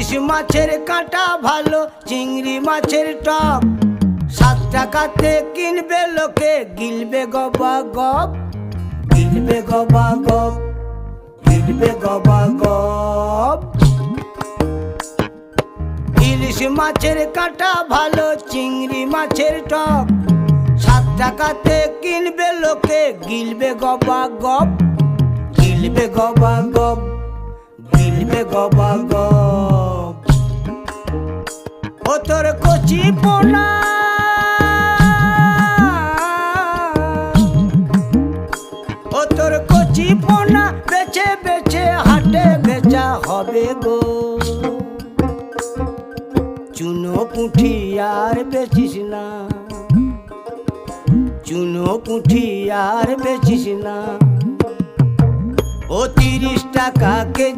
ইলিশ মাছের কাঁটা ভালো, চিংড়ি মাছের টক। 7 টাকাতে কিনবে লোকে, গিলবে গবা গপ, গিলবে গবা গপ, গিলবে গবা গপ। ইলিশ মাছের কাঁটা ভালো, চিংড়ি মাছের টক। 7 টাকাতে কিনবে লোকে, গিলবে গবা গপ, গিলবে গবা গপ, গিলবে গবা গপ। ও তোর কচি পোনা, ও তোর কচি পোনা বেচে বেচে হাটে বেচা হবে গো। চুনো পুঁঠি আর বেচিস না, চুনো পুঁঠি আর বেচিস না। ও 30 টাকা কেজি।